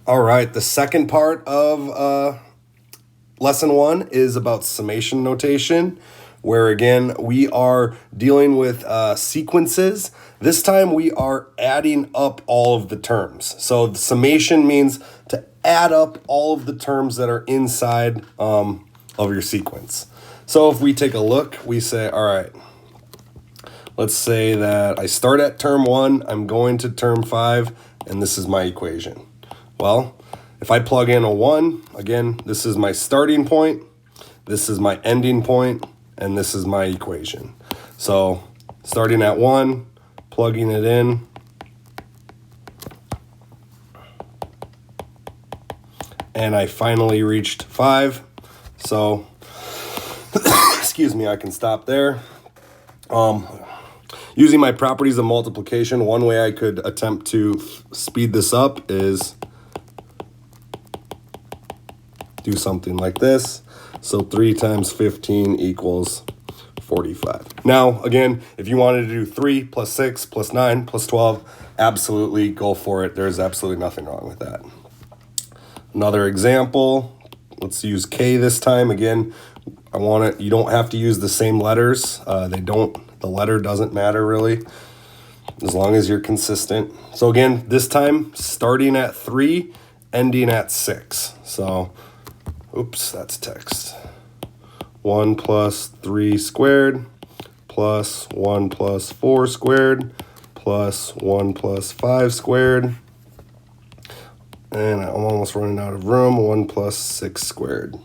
All right, the second part of lesson 1 is about summation notation, where again we are dealing with sequences. This time we are adding up all of the terms. So the summation means to add up all of the terms that are inside of your sequence. So if we take a look, we say, all right, let's say that I start at term 1, I'm going to term 5, and this is my equation. Well, if I plug in a 1, again, this is my starting point, this is my ending point, and this is my equation. So starting at 1, plugging it in, and I finally reached 5. So, excuse me, I can stop there. Using my properties of multiplication, one way I could attempt to speed this up is do something like this. So 3 times 15 equals 45. Now, again, if you wanted to do 3 plus 6 plus 9 plus 12, absolutely go for it. There's absolutely nothing wrong with that. Another example, let's use K this time. Again, you don't have to use the same letters. The letter doesn't matter really, as long as you're consistent. So again, this time starting at 3, ending at 6. So, oops, that's text. 1 plus 3 squared plus 1 plus 4 squared plus 1 plus 5 squared. And I'm almost running out of room. 1 plus 6 squared.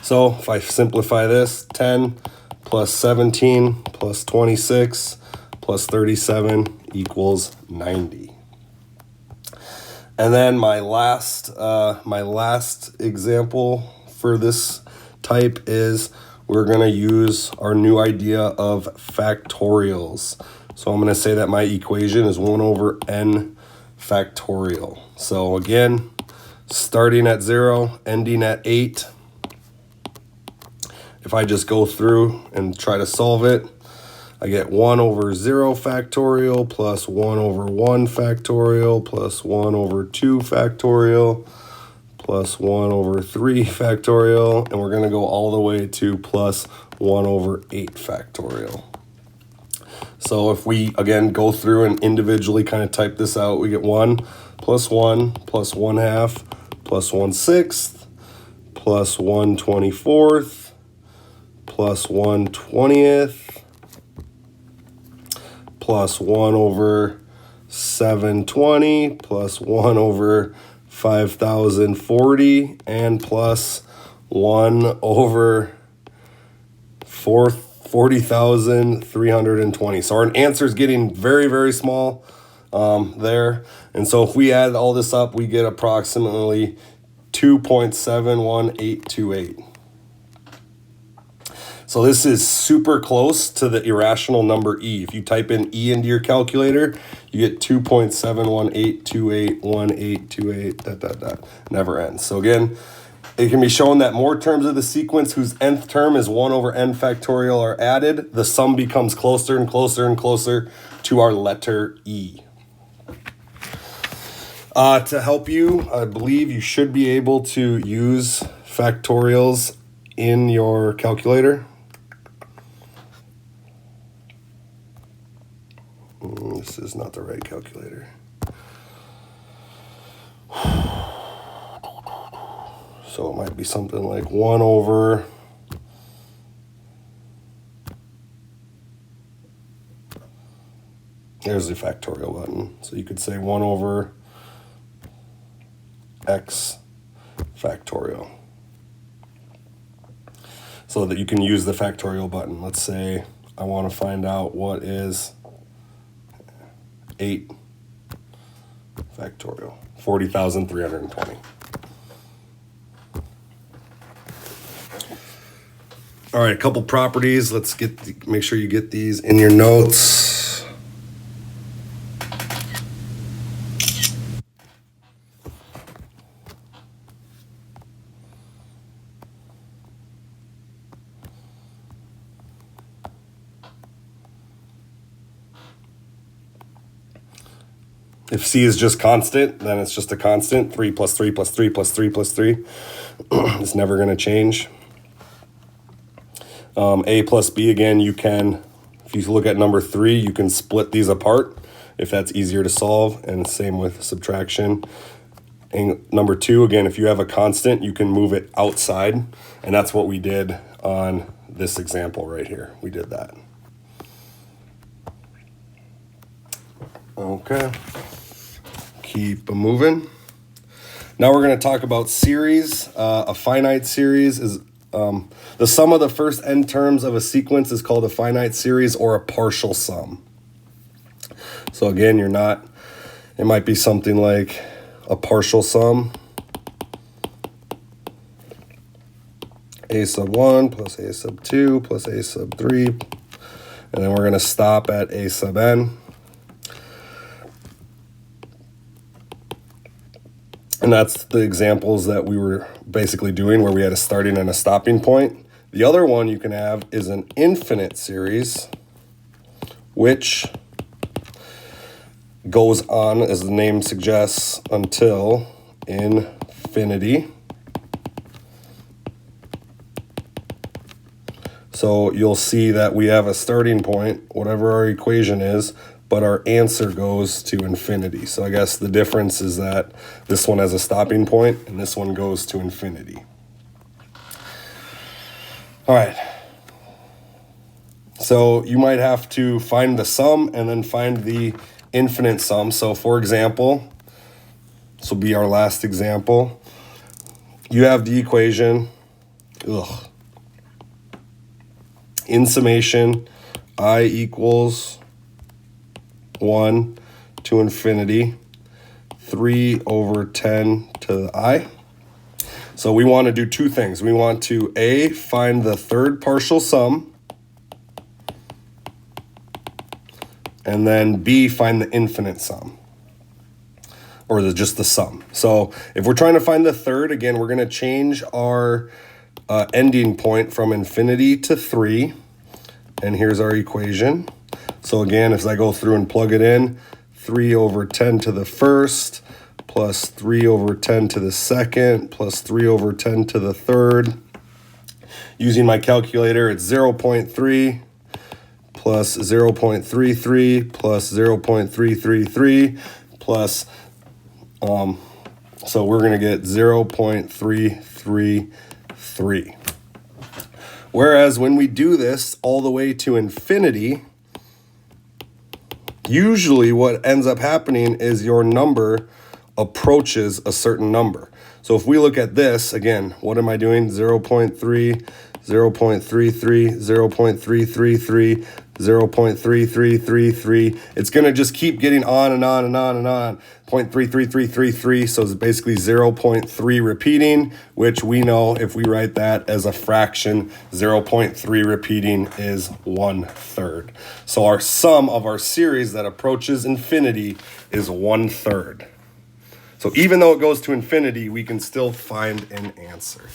So if I simplify this, 10 plus 17 plus 26 plus 37 equals 90. And then my last example for this type is we're going to use our new idea of factorials. So I'm going to say that my equation is 1 over n factorial. So again, starting at 0, ending at 8. If I just go through and try to solve it, I get 1 over 0 factorial plus 1 over 1 factorial plus 1 over 2 factorial plus 1 over 3 factorial, and we're going to go all the way to plus 1 over 8 factorial. So if we, again, go through and individually kind of type this out, we get 1 plus 1 plus 1 half plus 1 sixth plus 1 24th plus 1 20th plus 1 over 720 plus 1 over 5040 and plus 1 over 40,320. So our answer is getting very, very small there. And so if we add all this up, we get approximately 2.71828. So this is super close to the irrational number e. If you type in e into your calculator, you get 2.718281828, ... Never ends. So again, it can be shown that more terms of the sequence whose nth term is 1 over n factorial are added. The sum becomes closer and closer and closer to our letter e. To help you, I believe you should be able to use factorials in your calculator. This is not the right calculator. So it might be something like 1 over there's the factorial button. So you could say 1 over x factorial. So that you can use the factorial button. Let's say I want to find out what is 8 factorial, 40,320. All right, a couple properties. Let's make sure you get these in your notes. If c is just constant, then it's just a constant. 3 plus 3 plus 3 plus 3 plus 3. It's never going to change. A plus b, again, you can, if you look at number 3, you can split these apart if that's easier to solve, and same with subtraction. And number 2, again, if you have a constant, you can move it outside, and that's what we did on this example right here. We did that. Okay, keep moving. Now we're going to talk about series. A finite series is the sum of the first n terms of a sequence is called a finite series or a partial sum. So again, it might be something like a partial sum. A sub 1 plus A sub 2 plus A sub 3. And then we're going to stop at A sub n. And that's the examples that we were basically doing where we had a starting and a stopping point. The other one you can have is an infinite series, which goes on, as the name suggests, until infinity. So you'll see that we have a starting point, whatever our equation is, but our answer goes to infinity. So I guess the difference is that this one has a stopping point and this one goes to infinity. All right. So you might have to find the sum and then find the infinite sum. So for example, this will be our last example. You have the equation, in summation, I equals 1 to infinity, 3 over 10 to the I. So we want to do two things. We want to A, find the third partial sum, and then B, find the infinite sum, or just the sum. So if we're trying to find the third, again, we're going to change our ending point from infinity to 3, and here's our equation. So again, as I go through and plug it in, 3 over 10 to the first, plus 3 over 10 to the second, plus 3 over 10 to the third. Using my calculator, it's 0.3 plus 0.33 plus 0.333 plus, so we're going to get 0.333. Whereas when we do this all the way to infinity, usually what ends up happening is your number approaches a certain number. So if we look at this, again, what am I doing? 0.3, 0.33, 0.333, 0.3333. It's going to just keep getting on and on and on and on. 0.33333, so it's basically 0.3 repeating, which we know if we write that as a fraction, 0.3 repeating is 1/3. So our sum of our series that approaches infinity is 1/3. So even though it goes to infinity, we can still find an answer.